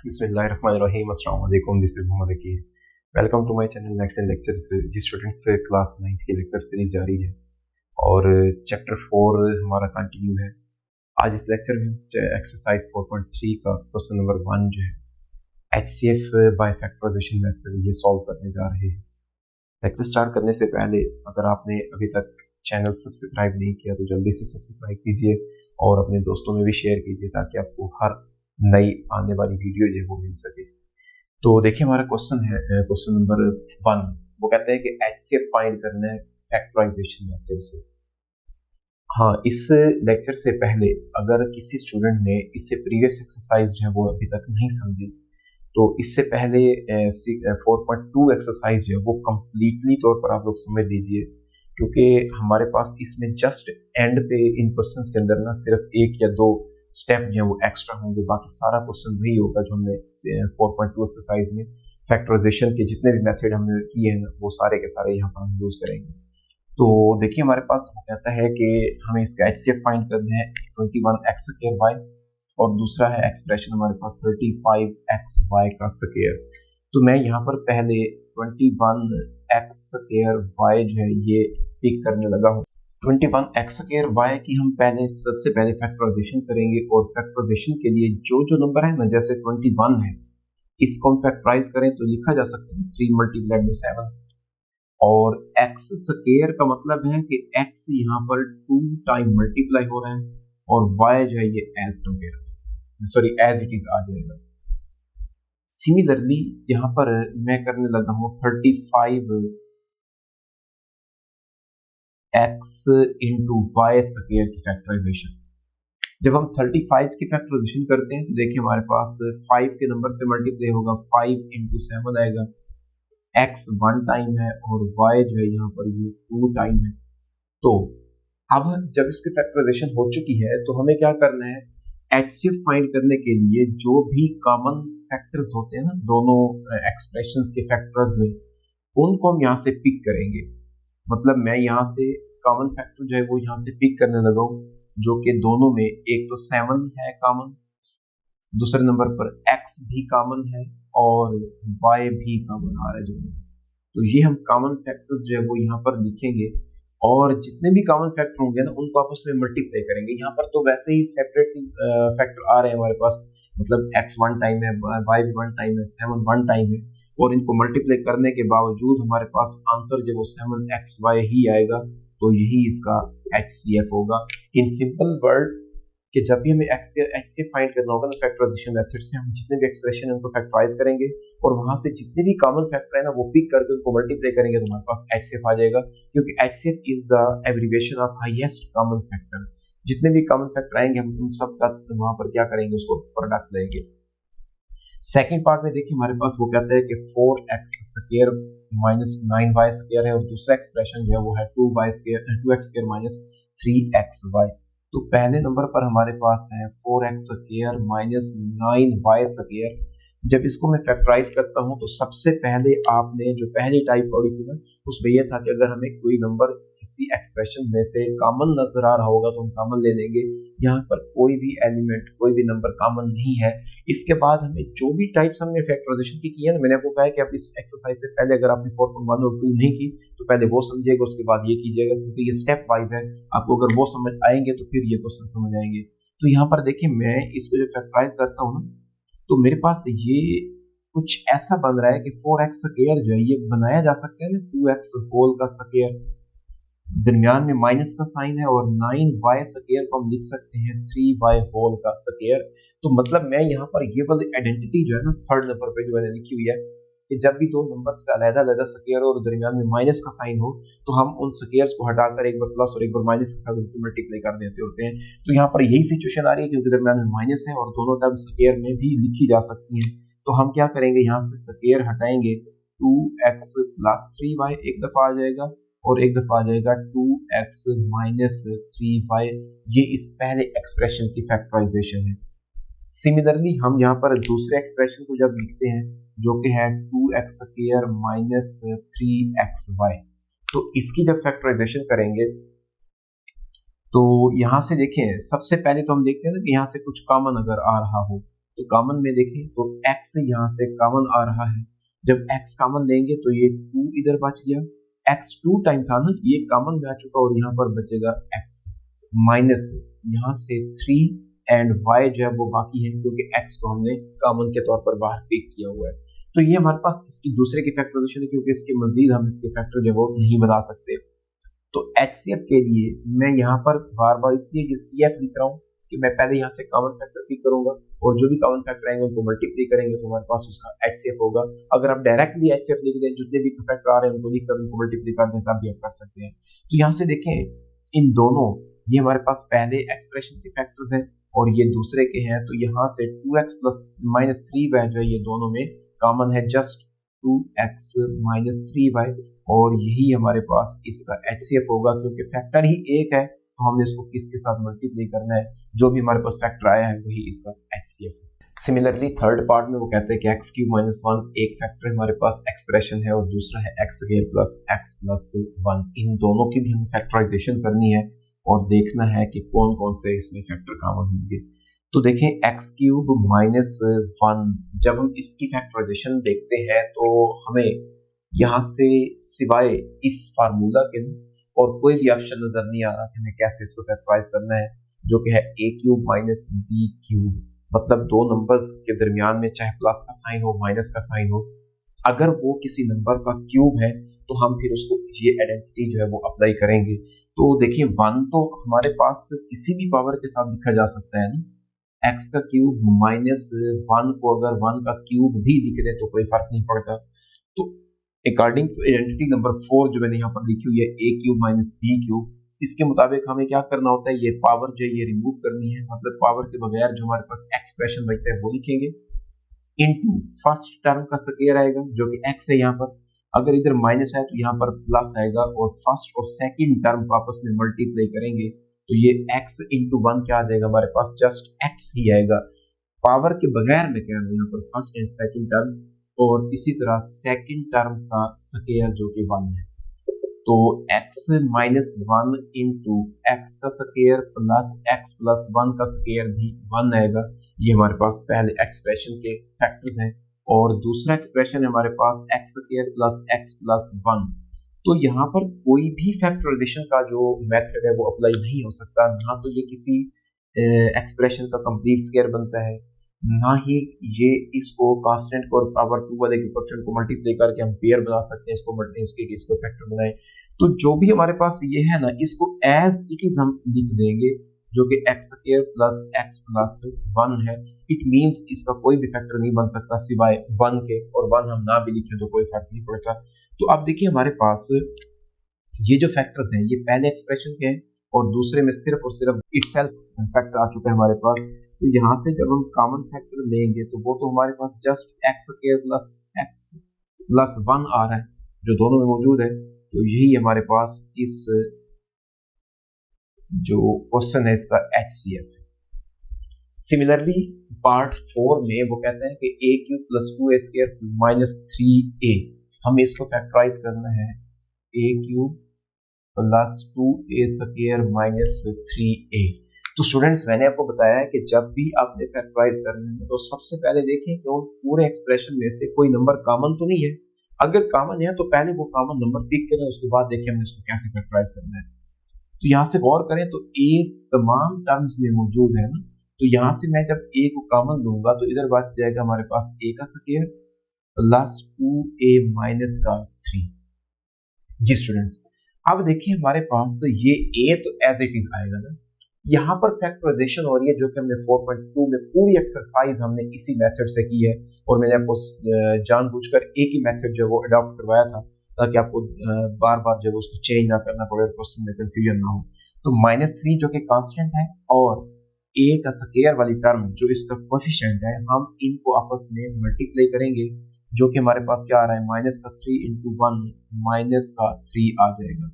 बिस्मिल्लाहिर्रहमानिर्रहीम। अस्सलाम वालेकुम। This is Mohammad Akeel. Welcome to my channel next in lectures. जी स्टूडेंट्स, क्लास 9 की लेक्चर सीरीज जारी है और चैप्टर 4 हमारा कंटिन्यू है। आज इस लेक्चर में एक्सरसाइज 4.3 का क्वेश्चन नंबर 1 जो है HCF बाय फैक्टराइजेशन मेथड, ये सॉल्व करने जा रहे हैं। लेक्चर स्टार्ट करने से पहले अगर आपने अभी तक चैनल सब्सक्राइब नहीं किया तो जल्दी से सब्सक्राइब कीजिए और अपने दोस्तों में भी शेयर कीजिए ताकि आपको हर नई आने वाली वीडियो जो है वो मिल सके। तो देखिए हमारा क्वेश्चन है क्वेश्चन नंबर 1। वो कहते हैं कि HCF फाइंड करना है फैक्टराइजेशन मेथड से। हाँ, इस लेक्चर से पहले अगर किसी स्टूडेंट ने इससे प्रीवियस एक्सरसाइज जो है वो अभी तक नहीं समझी तो इससे पहले 4.2 एक्सरसाइज जो है वो कम्प्लीटली तौर पर आप लोग समझ लीजिए, क्योंकि हमारे पास इसमें जस्ट एंड पे इन क्वेश्चंस के अंदर ना सिर्फ एक या दो स्टेप जो है वो एक्स्ट्रा होंगे, बाकी सारा क्वेश्चन वही होगा जो हमने 4.2 एक्सरसाइज में फैक्टराइजेशन के जितने भी मेथड हमने किए हैं ना वो सारे के सारे यहाँ पर हम यूज करेंगे। तो देखिए हमारे पास वो कहता है कि हमें इसका HCF फाइंड करना है 21x² और दूसरा है एक्सप्रेशन हमारे पास 35xy का स्क्वायर। तो मैं यहाँ पर पहले 21x² जो है ये पिक करने लगा हूँ। 21x² की हम सबसे पहले फैक्टराइजेशन करेंगे और फैक्टराइजेशन के लिए जो जो नंबर है ना, जैसे 21 है, इसको हम फैक्टराइज करें तो लिखा जा सकता है 3 मल्टीप्लाइड में 7, और x² का मतलब है कि x यहाँ पर 2 टाइम मल्टीप्लाई हो रहा है और y जो है ये एज इट इज आ जाएगा। सिमिलरली यहाँ पर मैं करने लगा हूँ 35x इंटू वाई स्क्वायर की फैक्टराइजेशन। जब हम 35 की फैक्टराइजेशन करते हैं तो देखिए हमारे पास 5 के नंबर से मल्टीप्लाई होगा, 5 इंटू 7 आएगा। x 1 टाइम है और y जो है यहाँ पर ये 2 टाइम है। तो अब जब इसकी फैक्टराइजेशन हो चुकी है तो हमें क्या करना है, HCF फाइंड करने के लिए जो भी कॉमन फैक्टर्स होते हैं ना दोनों एक्सप्रेशंस के फैक्टर्स में, उनको हम यहाँ से पिक करेंगे। मतलब मैं यहाँ से कॉमन फैक्टर जो है वो यहाँ से पिक करने लगा हूँ, जो कि दोनों में एक तो 7 है कॉमन, दूसरे नंबर पर x भी कॉमन है और y भी कॉमन आ रहा है दोनों। तो ये हम कॉमन फैक्टर्स जो है वो यहाँ पर लिखेंगे और जितने भी कॉमन फैक्टर होंगे ना उनको आपस में मल्टीप्लाई करेंगे। यहाँ पर तो वैसे ही सेपरेट फैक्टर आ रहे हैं हमारे पास, मतलब x 1 टाइम है, y 1 टाइम है, 7 1 टाइम है, और इनको मल्टीप्लाई करने के बावजूद हमारे पास आंसर जो वो 7xy ही आएगा। तो यही इसका HCF होगा। इन सिंपल वर्ड कि जब भी हमें HCF फाइंड करना होगा ना फैक्टराइजेशन मेथड से, हम जितने भी एक्सप्रेशन है उनको फैक्टराइज करेंगे और वहां से जितने भी कॉमन फैक्टर है ना वो पिक करके उनको मल्टीप्लाई करेंगे तो हमारे पास HCF आ जाएगा, क्योंकि HCF is the abbreviation of highest common factor. जितने भी कॉमन फैक्टर आएंगे हम उन सब का वहां पर क्या करेंगे, उसको प्रोडक्ट लेंगे। सेकेंड पार्ट में देखिए हमारे पास वो कहता है कि 4x² माइनस 9y² है और दूसरा एक्सप्रेशन जो है वो है 2x² माइनस 3xy। तो पहले नंबर पर हमारे पास है 4x² माइनस 9y²। जब इसको मैं फैक्टराइज करता हूँ तो सबसे पहले आपने जो पहली टाइप पढ़ी थी ना उसमें यह था कि अगर हमें कोई नंबर किसी एक्सप्रेशन में से कॉमन नजर आ रहा होगा तो हम कॉमन ले लेंगे। यहाँ पर कोई भी एलिमेंट, कोई भी नंबर कॉमन नहीं है। इसके बाद हमें जो भी टाइप्स हमने फैक्टराइजेशन की है ना, मैंने आपको कहा है कि आप इस एक्सरसाइज से पहले अगर आपने 4.1 और 2 नहीं की तो पहले वो समझिएगा, उसके बाद ये कीजिएगा, क्योंकि ये स्टेप वाइज है। आपको अगर वो समझ आएंगे तो फिर ये क्वेश्चन समझ आएंगे। तो यहाँ पर देखिए मैं इसको जो फैक्टराइज करता हूँ ना तो मेरे पास ये कुछ ऐसा बन रहा है कि 4x² जो है ये बनाया जा सकता है ना 2x होल का स्क्वायर, दरमियान में माइनस का साइन है, और 9y² को हम लिख सकते हैं 3y होल का स्क्वायर। तो मतलब मैं यहाँ पर ये वाली आइडेंटिटी जो है ना थर्ड नंबर पे जो मैंने लिखी हुई है कि जब भी दो नंबर्स का अलग-अलग स्क्वायर और दरमियान में माइनस का साइन हो तो हम उन स्क्वायर्स को हटाकर एक बार प्लस और एक बार माइनस के साथ उनको मल्टीप्लाई कर देते होते हैं। तो यहाँ पर यही सिचुएशन आ रही है क्योंकि दरमियान में माइनस है और दोनों टर्म स्क्वायर में भी लिखी जा सकती हैं। तो हम क्या करेंगे, यहाँ से स्क्वायर हटाएंगे, 2x प्लस 3y एक दफा आ जाएगा और एक दफा आ जाएगा 2x माइनस 3y। ये इस पहले एक्सप्रेशन की फैक्टराइजेशन है। सिमिलरली हम यहाँ पर दूसरे एक्सप्रेशन को जब लिखते हैं जो कि है 2x² माइनस 3xy, तो इसकी जब फैक्टराइजेशन करेंगे तो यहाँ से देखें सबसे पहले तो हम देखते हैं ना कि यहाँ से कुछ कॉमन अगर आ रहा हो तो कॉमन में देखें तो x यहाँ से कॉमन आ रहा है, जब x कॉमन लेंगे तो ये 2 इधर बच गया, x 2 टाइम था ना, ये कॉमन में आ चुका और यहाँ पर बचेगा x माइनस यहाँ से 3 एंड y जो है वो बाकी है क्योंकि x को हमने कॉमन के तौर पर बाहर पिक किया हुआ है। तो ये हमारे पास इसकी दूसरे की फैक्टराइजेशन है क्योंकि इसके मजीद हम इसके फैक्टर जो वो नहीं बना सकते। तो HCF के लिए मैं यहाँ पर बार बार इसलिए ये CF लिख रहा हूँ कि मैं पहले यहाँ से कॉमन फैक्टर पिक करूंगा और जो भी कॉमन फैक्टर आएंगे उनको मल्टीप्लाई करेंगे तो हमारे पास उसका HCF होगा। अगर आप डायरेक्टली HCF लिख दें, जितने भी फैक्टर आ रहे हैं उनको लिख कर उनको मल्टीप्लाई कर दें तब भी आप कर सकते हैं। तो यहाँ से देखें इन दोनों, ये हमारे पास पहले एक्सप्रेशन के फैक्टर्स हैं और ये दूसरे के हैं, तो यहाँ से 2x प्लस माइनस 3y जो है ये दोनों में कॉमन है, जस्ट 2x माइनस 3y, और यही हमारे पास इसका HCF होगा क्योंकि फैक्टर ही एक है तो हमने इसको किसके साथ मल्टीप्लाई करना है, जो भी हमारे पास फैक्टर आया है वही इसका HCF है। सिमिलरली थर्ड पार्ट में वो कहते हैं कि x क्यूब माइनस 1 एक फैक्टर हमारे पास एक्सप्रेशन है और दूसरा है x square plus x plus 1। इन दोनों की भी हमें फैक्टराइजेशन करनी है और देखना है कि कौन कौन से इसमें फैक्टर कॉमन होंगे। तो देखें x क्यूब माइनस 1, जब हम इसकी फैक्टराइजेशन देखते हैं तो हमें यहाँ से सिवाय इस फार्मूला के और कोई भी ऑप्शन नजर नहीं आ रहा कि हमें कैसे इसको फैक्टराइज करना है, जो कि है a cube minus b cube, मतलब दो नंबर्स के दरमियान में चाहे प्लस का साइन हो माइनस का साइन हो, अगर वो किसी नंबर का क्यूब है तो हम फिर उसको ये आइडेंटिटी जो है वो अप्लाई करेंगे। तो देखिए 1 तो हमारे पास किसी भी पावर के साथ लिखा जा सकता है ना, x का क्यूब माइनस 1 को अगर 1 का क्यूब भी लिख दें तो कोई फर्क नहीं पड़ता। तो अकॉर्डिंग टू आइडेंटिटी नंबर 4 जो मैंने यहाँ पर लिखी हुई है a cube minus b cube, इसके मुताबिक हमें क्या करना होता है, ये पावर जो है ये रिमूव करनी है, मतलब पावर के बगैर जो हमारे पास एक्सप्रेशन बचता है वो लिखेंगे, इनटू फर्स्ट टर्म का स्क्वायर आएगा जो कि x है यहाँ पर, अगर इधर माइनस है तो यहाँ पर प्लस आएगा और फर्स्ट और सेकंड टर्म को आपस में मल्टीप्लाई करेंगे तो ये x इंटू 1 क्या आ जाएगा हमारे पास, जस्ट x ही आएगा, पावर के बगैर में क्या है यहाँ पर फर्स्ट एंड सेकंड टर्म, और इसी तरह सेकंड टर्म का स्क्वायर जो कि 1 है, तो x माइनस 1 इंटू एक्स का स्क्वायर प्लस x प्लस 1 का स्क्वायर भी 1 आएगा। ये हमारे पास पहले एक्सप्रेशन के फैक्टर्स हैं और दूसरा एक्सप्रेशन है हमारे पास x square plus x plus 1। तो यहाँ पर कोई भी फैक्टराइजेशन का जो मेथड है वो अप्लाई नहीं हो सकता, ना तो ये किसी एक्सप्रेशन का कंप्लीट स्क्वायर बनता है, ना ही ये इसको कांस्टेंट को और पावर 2 वाले के कोएफिशिएंट को मल्टीप्लाई करके हम पेयर बना सकते हैं, इसको फैक्टर बनाएं। तो जो भी हमारे पास ये है ना, इसको एज इट इज हम लिख देंगे जो कि x square plus x plus 1 है। इट मींस इसका कोई भी फैक्टर नहीं बन सकता सिवाय 1 के, और 1 हम ना भी लिखें तो कोई फर्क नहीं पड़ता। तो अब देखिए हमारे पास ये जो फैक्टर्स हैं ये पहले एक्सप्रेशन के हैं और दूसरे में सिर्फ और सिर्फ इटसेल्फ फैक्टर आ चुका है हमारे पास। तो यहाँ से जब हम कॉमन फैक्टर लेंगे तो वो तो हमारे पास just x square plus x plus 1 आ रहा है जो दोनों में मौजूद है। तो यही हमारे पास इस जो क्वेश्चन है इसका HCF है। सिमिलरली पार्ट 4 में वो कहते हैं कि a cube plus 2a square minus 3a, हमें इसको फैक्टराइज करना है a cube plus 2a square minus 3a। तो स्टूडेंट्स मैंने आपको बताया है कि जब भी आपने फैक्टराइज करना है तो सबसे पहले देखें कि उन पूरे एक्सप्रेशन में से कोई नंबर कॉमन तो नहीं है, अगर कॉमन है तो पहले वो कॉमन नंबर पिक करें, उसके बाद देखें हमने इसको कैसे फैक्टराइज करना है। तो यहाँ से गौर करें तो a तमाम टर्म्स में मौजूद है ना, तो यहाँ से मैं जब a को कॉमन लूंगा तो इधर बच जाएगा हमारे पास a का स्क्वायर प्लस 2a माइनस का 3। जी स्टूडेंट्स अब देखिए हमारे पास ये a तो एज इट इज आएगा ना, यहाँ पर फैक्टराइजेशन हो रही है जो कि हमने 4.2 में पूरी एक्सरसाइज हमने इसी मेथड से की है, और मैंने आपको जानबूझकर एक ही मेथड जो वो अडॉप्ट करवाया था ताकि आपको बार बार जब उसको चेंज ना करना पड़े, क्वेश्चन में कंफ्यूजन ना हो। तो -3 जो कि कांस्टेंट है और a का स्क्वायर वाली टर्म जो इसका कोएफिशिएंट है, हम इनको आपस में मल्टीप्लाई करेंगे जो कि हमारे पास क्या आ रहा है -3 इंटू 1 -3 आ जाएगा,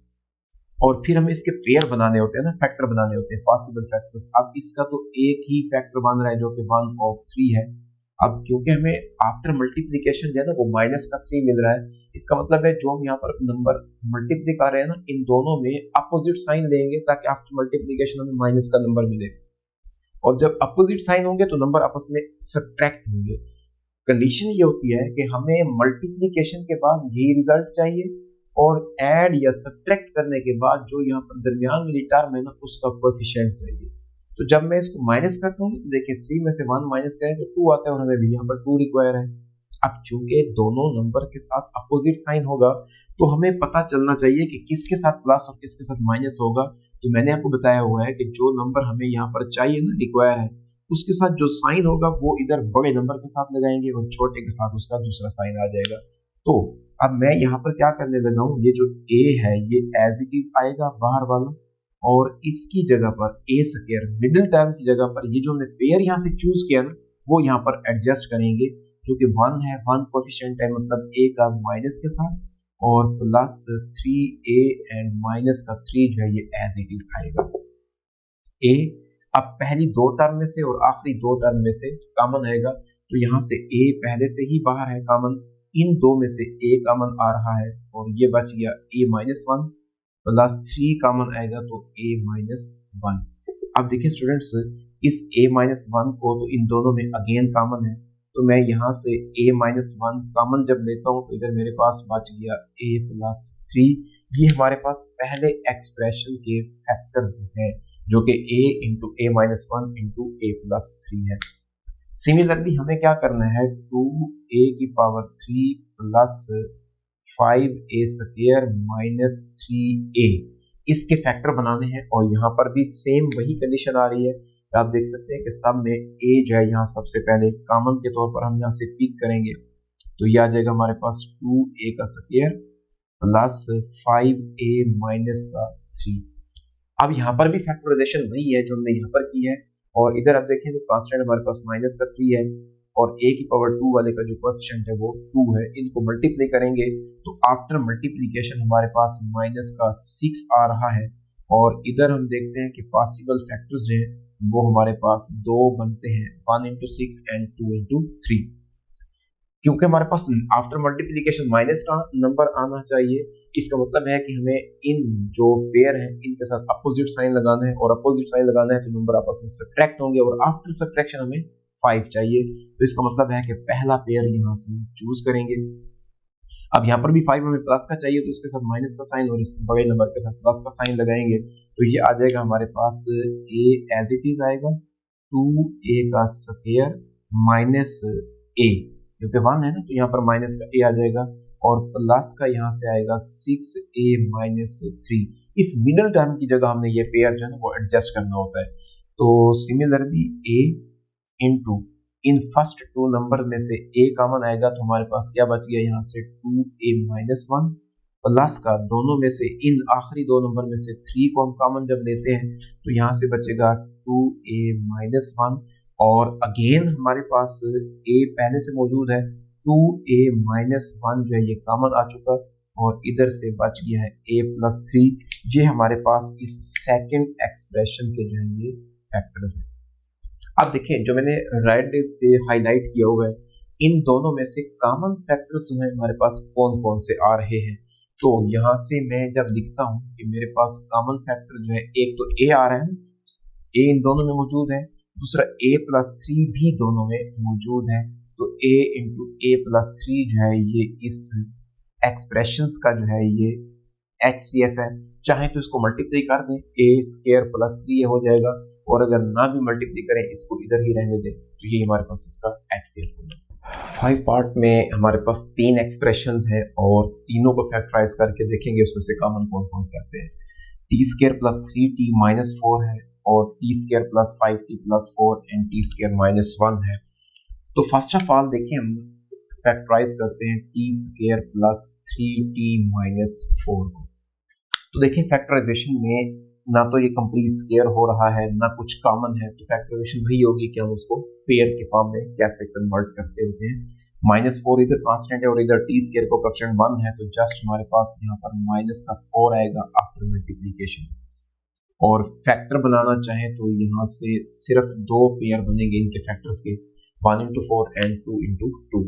और फिर हमें इसके पेयर बनाने होते हैं ना, फैक्टर बनाने होते हैं, पॉसिबल फैक्टर्स। अब इसका तो एक ही फैक्टर बन रहा है जो कि 1 और 3 है। अब क्योंकि हमें आफ्टर मल्टीप्लिकेशन जो है ना वो -3 मिल रहा है, इसका मतलब है जो हम यहाँ पर नंबर मल्टीप्लाई कर रहे हैं ना इन दोनों में अपोजिट साइन लेंगे ताकि आफ्टर मल्टीप्लिकेशन हमें माइनस का नंबर मिले। और जब अपोजिट साइन होंगे तो नंबर आपस में सब्ट्रैक्ट होंगे। कंडीशन ये होती है कि हमें मल्टीप्लिकेशन के बाद यही रिजल्ट चाहिए और ऐड या सब्ट्रैक्ट करने के बाद जो यहाँ पर दरमियान वाली टर्म है ना उसका कोएफिशिएंट चाहिए। तो जब मैं इसको माइनस करता हूँ तो देखिए 3 में से 1 माइनस करें तो 2 आता है और हमें भी यहाँ पर 2 रिक्वायर है। अब चूंकि दोनों नंबर के साथ अपोजिट साइन होगा तो हमें पता चलना चाहिए कि किसके साथ प्लस और किसके साथ माइनस होगा। तो मैंने आपको बताया हुआ है कि जो नंबर हमें यहाँ पर चाहिए ना रिक्वायर है उसके साथ जो साइन होगा वो इधर बड़े नंबर के साथ लगाएंगे और छोटे के साथ उसका दूसरा साइन आ जाएगा। तो अब मैं यहाँ पर क्या करने लगा हूँ, ये जो a है ये एज इट इज आएगा बाहर वाला और इसकी जगह पर a स्क्वायर मिडिल टर्म की जगह पर ये जो हमने पेयर यहाँ से चूज किया ना वो यहाँ पर एडजस्ट करेंगे जो कि 1 है, 1 कोएफिशिएंट है मतलब a का माइनस के साथ और प्लस 3a एंड माइनस का 3 जो है ये एज इट इज आएगा। a अब पहली दो टर्म में से और आखिरी दो टर्म में से कॉमन आएगा तो यहाँ से a पहले से ही बाहर है कॉमन, इन दो में से a कॉमन आ रहा है और ये बच गया a माइनस 1 प्लस 3 कॉमन आएगा तो a माइनस 1। अब देखिए स्टूडेंट्स इस a माइनस 1 को तो इन दोनों में अगेन कॉमन है तो मैं यहाँ से a माइनस 1 कॉमन जब लेता हूँ तो इधर मेरे पास बच गया a प्लस 3। ये हमारे पास पहले एक्सप्रेशन के फैक्टर्स हैं जो कि a into a minus 1 into a plus 3 है। सिमिलरली हमें क्या करना है 2a की power 3 plus 5a square minus 3a इसके फैक्टर बनाने हैं और यहाँ पर भी सेम वही कंडीशन आ रही है। आप देख सकते हैं कि सब में a जो है यहाँ सबसे पहले कॉमन के तौर पर हम यहाँ से पिक करेंगे तो ये आ जाएगा हमारे पास 2a का स्क्वायर प्लस 5a माइनस का 3। अब यहाँ पर भी फैक्टराइजेशन वही है जो हमने यहाँ पर की है और इधर आप देखें तो कांस्टेंट हमारे पास माइनस का 3 है और a की पावर 2 वाले का जो कोएफिशिएंट है वो 2 है। इनको मल्टीप्लाई करेंगे तो आफ्टर मल्टीप्लिकेशन हमारे पास माइनस का 6 आ रहा है और इधर हम देखते हैं कि पॉसिबल फैक्टर्स जो है वो हमारे पास दो बनते हैं 1 इंटू 6 एंड 2 इंटू 3। क्योंकि हमारे पास आफ्टर मल्टीप्लिकेशन माइनस का नंबर आना चाहिए इसका मतलब है कि हमें इन जो पेयर हैं इनके साथ अपोजिट साइन लगाना है और अपोजिट साइन लगाना है तो नंबर आपस में सब्ट्रैक्ट होंगे और आफ्टर सब्ट्रैक्शन हमें 5 चाहिए। तो इसका मतलब है कि पहला पेयर यहाँ से चूज करेंगे। अब यहाँ पर भी 5 हमें प्लस का चाहिए तो इसके साथ माइनस का साइन और इस बड़े नंबर के साथ प्लस का साइन लगाएंगे तो ये आ जाएगा हमारे पास a एज इट इज आएगा 2a का स्क्वायर माइनस a क्योंकि 1 है ना तो यहाँ पर माइनस का a आ जाएगा और प्लस का यहाँ से आएगा 6a माइनस 3। इस मिडिल टर्म की जगह हमने ये पेयर जो है वो एडजस्ट करना होता है। तो सिमिलरली a इंटू इन फर्स्ट टू नंबर में से a कॉमन आएगा तो हमारे पास क्या बच गया यहाँ से 2a माइनस 1 प्लस का दोनों में से इन आखिरी दो नंबर में से 3 को हम कॉमन जब लेते हैं तो यहाँ से बचेगा 2a माइनस 1 और अगेन हमारे पास a पहले से मौजूद है 2a माइनस 1 जो है ये कॉमन आ चुका और इधर से बच गया है a प्लस 3। ये हमारे पास इस सेकंड एक्सप्रेशन के जो है ये फैक्टर्स हैं। अब देखें जो मैंने राइट से हाईलाइट किया हुआ है इन दोनों में से कॉमन फैक्टर्स जो है हमारे पास कौन कौन से आ रहे हैं। तो यहाँ से मैं जब लिखता हूँ कि मेरे पास कॉमन फैक्टर जो है एक तो a आ रहा है, a इन दोनों में मौजूद है, दूसरा a प्लस 3 भी दोनों में मौजूद है तो a इंटू a प्लस 3 जो है ये इस एक्सप्रेशंस का जो है ये HCF है। चाहे तो इसको मल्टीप्लाई कर दें a स्क्वायर प्लस 3 हो जाएगा और अगर ना भी मल्टीप्लाई करें इसको इधर ही रहने दें तो ये हमारे पास इसका HCF होगा। 5 पार्ट में हमारे पास 3 एक्सप्रेशंस हैं और तीनों को फैक्टराइज करके देखेंगे उसमें से कॉमन कौन कौन से आते हैं। T square plus 3t minus 4 है और T square plus 5t plus 4 and T square minus 1 है। तो फर्स्ट ऑफ ऑल देखिए हम फैक्टराइज करते हैं T square plus 3t minus 4 को। तो देखिए फैक्टराइजेशन में ना तो ये कंप्लीट स्क्वायर हो रहा है ना कुछ कॉमन है तो फैक्टराइजेशन वही होगी कि हम उसको पेयर के फॉर्म में कैसे कन्वर्ट करते होते हैं। माइनस 4 इधर कांस्टेंट है और इधर टी स्क्वायर को कोएफिशिएंट 1 है तो जस्ट हमारे पास यहाँ पर माइनस का 4 आएगा आफ्टर मल्टीप्लिकेशन। और फैक्टर बनाना चाहे तो यहाँ से सिर्फ दो पेयर बनेंगे इनके फैक्टर्स के 1 इंटू 4 एंड 2 इंटू 2।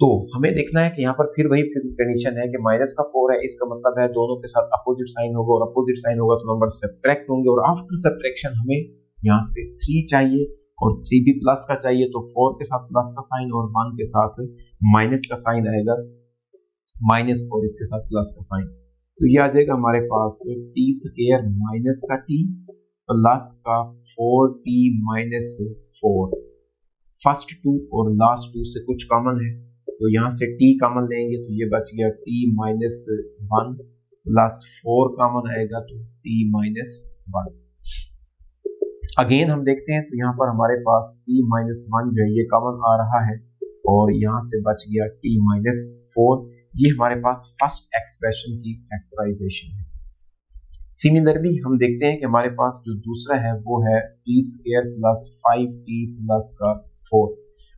तो हमें देखना है कि यहाँ पर फिर वही कंडीशन है कि माइनस का 4 है इसका मतलब है दोनों के साथ अपोजिट साइन होगा और अपोजिट साइन होगा तो नंबर सब्ट्रैक्ट होंगे और आफ्टर सब्ट्रैक्शन हमें यहाँ से 3 चाहिए और 3 भी प्लस का चाहिए, तो 4 के साथ प्लस का साइन और 1 के साथ माइनस का साइन आएगा, माइनस और इसके साथ प्लस का साइन। तो ये आ जाएगा हमारे पास टी स्क्वायर माइनस का टी प्लस का 4t माइनस 4। फर्स्ट 2 और लास्ट 2 से कुछ कॉमन है, तो यहाँ से t कॉमन लेंगे तो ये बच गया t माइनस 1 प्लस 4 कॉमन आएगा तो t माइनस 1। अगेन हम देखते हैं तो यहाँ पर हमारे पास t माइनस 1 जो है ये कॉमन आ रहा है और यहाँ से बच गया t माइनस 4। ये हमारे पास फर्स्ट एक्सप्रेशन की फैक्टराइजेशन है। सिमिलरली हम देखते हैं कि हमारे पास जो दूसरा है वो है T square plus 5t plus का 4।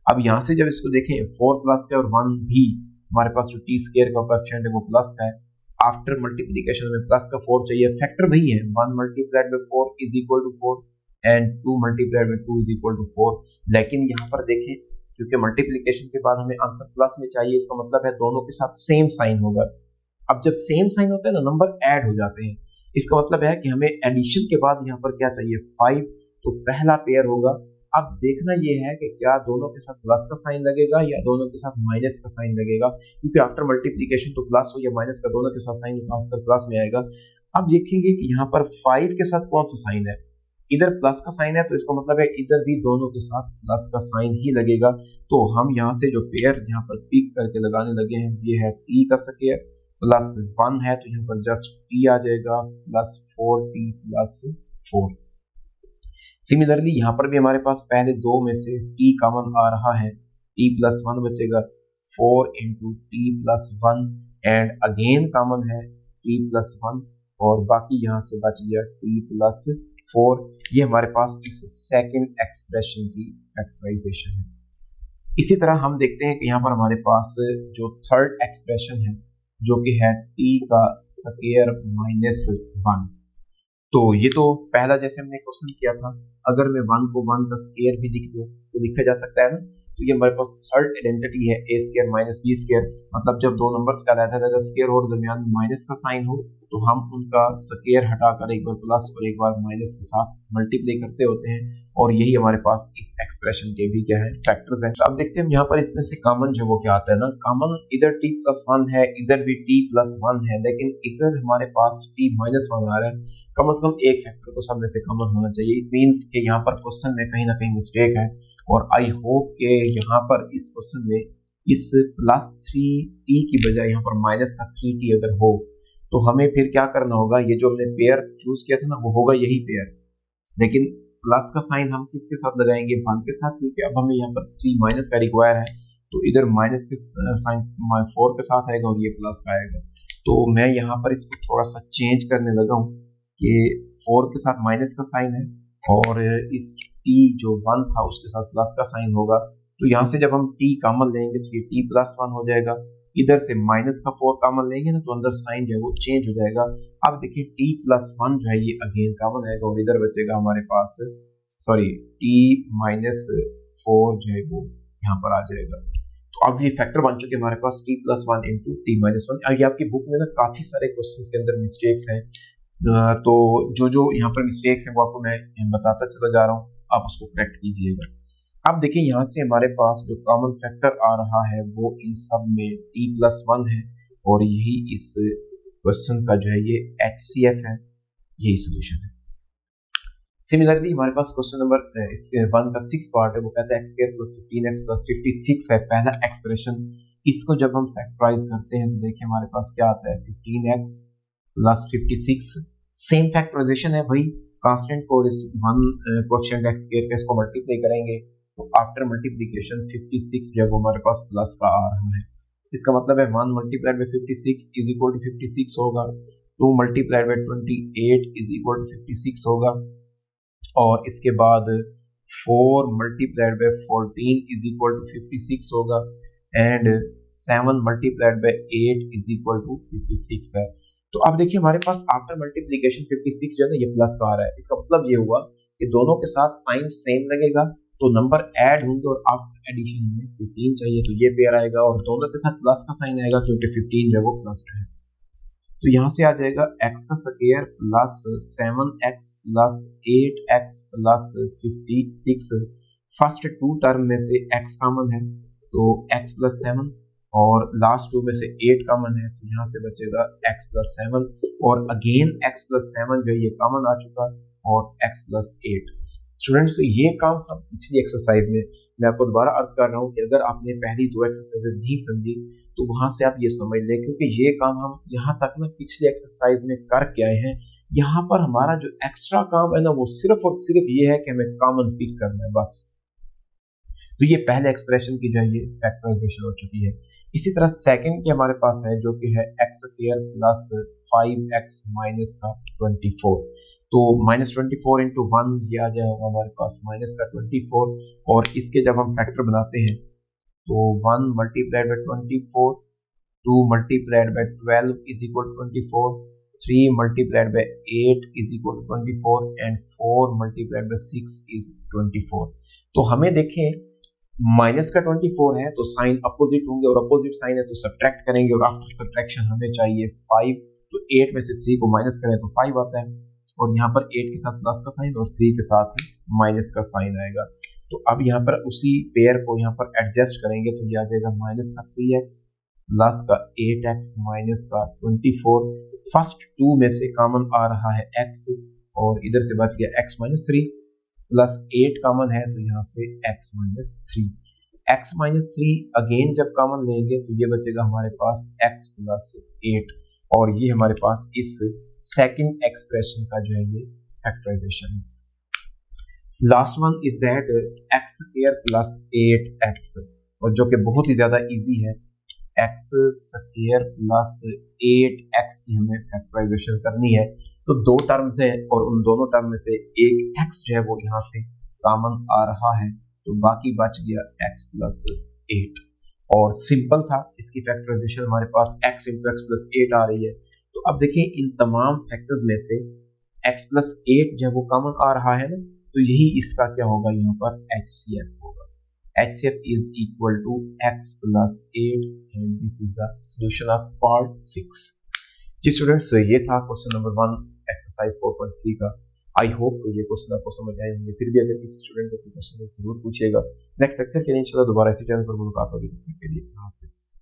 अब यहाँ से जब इसको देखें 4 प्लस का और 1 भी हमारे पास जो टी स्क्वायर का कोएफिशिएंट है वो प्लस का है। आफ्टर मल्टीप्लिकेशन में प्लस का 4 चाहिए, फैक्टर वही है 1 multiplied by 4 is equal to 4 and 2 multiplied by 2 is equal to 4। लेकिन यहाँ पर देखें क्योंकि मल्टीप्लिकेशन के बाद हमें आंसर प्लस में चाहिए, इसका मतलब है दोनों के साथ सेम साइन होगा। अब जब सेम साइन होता है ना नंबर ऐड हो जाते हैं, इसका मतलब है कि हमें एडिशन के बाद यहाँ पर क्या चाहिए 5, तो पहला पेयर होगा। अब देखना ये है कि क्या दोनों के साथ प्लस का साइन लगेगा या दोनों के साथ माइनस का साइन लगेगा, क्योंकि आफ्टर मल्टीप्लिकेशन तो प्लस हो या माइनस का दोनों के साथ साइन आंसर प्लस में आएगा। अब देखेंगे कि यहाँ पर 5 के साथ कौन सा साइन है, इधर प्लस का साइन है तो इसका मतलब है इधर भी दोनों के साथ प्लस का साइन ही लगेगा। तो हम यहाँ से जो पेयर यहाँ पर पिक करके लगाने लगे हैं ये है t का स्क्वायर प्लस 1 है तो यहाँ पर जस्ट t आ जाएगा प्लस 4t प्लस 4। सिमिलरली यहाँ पर भी हमारे पास पहले दो में से t कॉमन आ रहा है, t प्लस 1 बचेगा 4 into T plus 1 and again common है t प्लस 1 और बाकी यहाँ से बच गया t प्लस 4। ये हमारे पास इस सेकंड एक्सप्रेशन की फैक्टराइजेशन है। इसी तरह हम देखते हैं कि यहाँ पर हमारे पास जो थर्ड एक्सप्रेशन है जो कि है t का स्क्वायर माइनस 1। तो ये तो पहला जैसे हमने क्वेश्चन किया था, अगर मैं 1 को 1 का स्क्वायर भी लिख दूं तो लिखा जा सकता है ना। तो ये हमारे पास थर्ड आइडेंटिटी है a square minus b square, मतलब जब दो नंबर्स का अलग-अलग स्क्वायर हो और दरमियान में माइनस का साइन हो तो हम उनका स्क्वायर हटाकर एक बार प्लस और एक बार माइनस के साथ मल्टीप्लाई करते होते हैं, और यही हमारे पास इस एक्सप्रेशन के भी क्या है फैक्टर्स हैं। अब देखते हैं हम यहाँ पर इसमें से कॉमन जो वो क्या आता है ना, कॉमन इधर t प्लस 1 है, इधर भी t प्लस 1 है, लेकिन इधर हमारे पास t माइनस 1 आ रहा है। कम से कम एक फैक्टर तो सब में से कॉमन होना चाहिए। इट मींस कि यहाँ पर क्वेश्चन में कहीं ना कहीं मिस्टेक है, और आई होप के यहाँ पर इस क्वेश्चन में इस प्लस 3t की बजाय यहाँ पर माइनस का 3t अगर हो तो हमें फिर क्या करना होगा, ये जो हमने पेयर चूज किया था ना वो होगा यही पेयर, लेकिन प्लस का साइन हम किसके साथ लगाएंगे 1 के साथ, क्योंकि अब हमें यहाँ पर 3 माइनस का रिक्वायर है तो इधर माइनस के साइन 4 के साथ आएगा और ये प्लस का आएगा। तो मैं यहाँ पर इसको थोड़ा सा चेंज करने लगा हूँ कि 4 के साथ माइनस का साइन है और इस t जो 1 था उसके साथ प्लस का साइन होगा। तो यहाँ से जब हम t कॉमन लेंगे तो ये t प्लस 1 हो जाएगा, इधर से माइनस का 4 कॉमन लेंगे ना तो अंदर साइन जो है वो चेंज हो जाएगा। अब देखिए t प्लस 1 जो है ये अगेन कॉमन आएगा और इधर बचेगा हमारे पास t माइनस 4 जो है वो यहाँ पर आ जाएगा। तो अब ये फैक्टर बन चुके हमारे पास t plus 1 into T minus 1। अब ये आपकी बुक में ना काफी सारे क्वेश्चन के अंदर मिस्टेक्स हैं, तो जो यहाँ पर मिस्टेक्स हैं वो आपको मैं बताता चला जा रहा हूँ, आप उसको करेक्ट कीजिएगा। अब देखिए यहाँ से हमारे पास जो कॉमन फैक्टर आ रहा है वो इन सब में t प्लस 1 है और यही इस क्वेश्चन का जो है ये HCF है, यही सोल्यूशन है। सिमिलरली हमारे पास क्वेश्चन नंबर 1 का 6 पार्ट है, वो कहता है x square plus 15x plus 56 है पहला एक्सप्रेशन। इसको जब हम फैक्टराइज करते हैं तो देखिए हमारे पास क्या आता है 15x प्लस 56, सेम फैक्टराइजेशन है भाई, कांस्टेंट को इस 1 कोएफिशिएंट x स्क्वायर पे इसको मल्टीप्लाई करेंगे तो आफ्टर मल्टीप्लिकेशन 56 जब हमारे पास प्लस का आ रहा है, इसका मतलब है 1 multiplied by 56 is equal to 56 होगा, 2 multiplied by 28 is equal to 56 होगा, और इसके बाद 4 multiplied by 14 is equal to 56 होगा, and 7 multiplied by 8 is equal to 56 है। तो अब देखिए हमारे पास आफ्टर मल्टीप्लिकेशन 56 जो है ना ये प्लस का आ रहा है, इसका मतलब ये हुआ कि दोनों के साथ साइन सेम लगेगा तो नंबर ऐड होंगे और आफ्टर एडिशन में 15 चाहिए तो ये पेयर आएगा, और दोनों के साथ प्लस का साइन आएगा क्योंकि 15 जो है वो प्लस का है। तो यहाँ से आ जाएगा x का square plus 7x plus 8x plus 56। First two term में से x कॉमन है तो x प्लस 7 और लास्ट टू में से 8 कॉमन है तो यहाँ से बचेगा x प्लस 7 और अगेन x प्लस 7 जो ये कॉमन आ चुका और x प्लस 8। स्टूडेंट्स ये काम हम पिछली एक्सरसाइज में, मैं आपको दोबारा अर्ज कर रहा हूँ कि अगर आपने पहली दो एक्सरसाइज नहीं समझी तो वहां से आप ये समझ लें, क्योंकि ये काम हम यहाँ तक ना पिछली एक्सरसाइज में करके आए हैं। यहाँ पर हमारा जो एक्स्ट्रा काम है ना वो सिर्फ और सिर्फ ये है कि हमें कॉमन पिक करना है बस। तो ये पहले एक्सप्रेशन की जो है ये फैक्टराइजेशन हो चुकी है। इसी तरह सेकंड की हमारे पास है जो कि है x square plus 5x minus का 24। तो -24 इंटू 1 ये आ जाएगा हमारे पास माइनस का 24 और इसके जब हम फैक्टर बनाते हैं तो 1 multiplied by 24, 2 multiplied by 12 is equal 24, 3 multiplied by 8 is equal 24 and 4 multiplied by 6 is 24। तो हमें देखें माइनस का 24 है तो साइन अपोजिट होंगे और अपोजिट साइन है तो सब्ट्रैक्ट करेंगे और आफ्टर सब्ट्रैक्शन हमें चाहिए 5। तो 8 में से 3 को माइनस करें तो 5 आता है और यहाँ पर 8 के साथ प्लस का साइन और 3 के साथ माइनस का साइन आएगा। तो अब यहाँ पर उसी पेयर को यहाँ पर एडजस्ट करेंगे तो ये आ जाएगा माइनस का 3x प्लस का 8x माइनस का 24। फर्स्ट टू में से कॉमन आ रहा है x और इधर से बच गया x माइनस 3 प्लस 8 कॉमन है तो यहाँ से x minus 3। x minus 3 again जब कॉमन लेंगे तो ये बचेगा हमारे पास x प्लस 8 और ये हमारे पास इस सेकंड एक्सप्रेशन का जो है ये फैक्टराइजेशन है। Last one is that x square plus 8x और जो कि बहुत ही ज्यादा इजी है। x स्क्वायर प्लस 8x की हमें फैक्टराइजेशन करनी है तो दो टर्म्स हैं और उन दोनों टर्म में से एक x जो है वो यहाँ से कॉमन आ रहा है तो बाकी बच गया x प्लस 8 और सिंपल था। इसकी फैक्टराइजेशन हमारे पास x इंटू एक्स प्लस 8 आ रही है। तो अब देखिए इन तमाम फैक्टर्स में से x प्लस 8 जो है वो कॉमन आ रहा है ना तो यही इसका क्या होगा यहाँ पर HCF होगा। HCF is equal to x plus 8 and this is the solution of part 6। जी स्टूडेंट्स ये था क्वेश्चन नंबर 1 एक्सरसाइज 4.3 का। आई होप ये क्वेश्चन आपको समझ आए होंगे। फिर भी अगर किसी स्टूडेंट को कोई क्वेश्चन जरूर पूछिएगा। नेक्स्ट लेक्चर के लिए इंशाल्लाह दोबारा इसी चैनल पर मुलाकात होगी।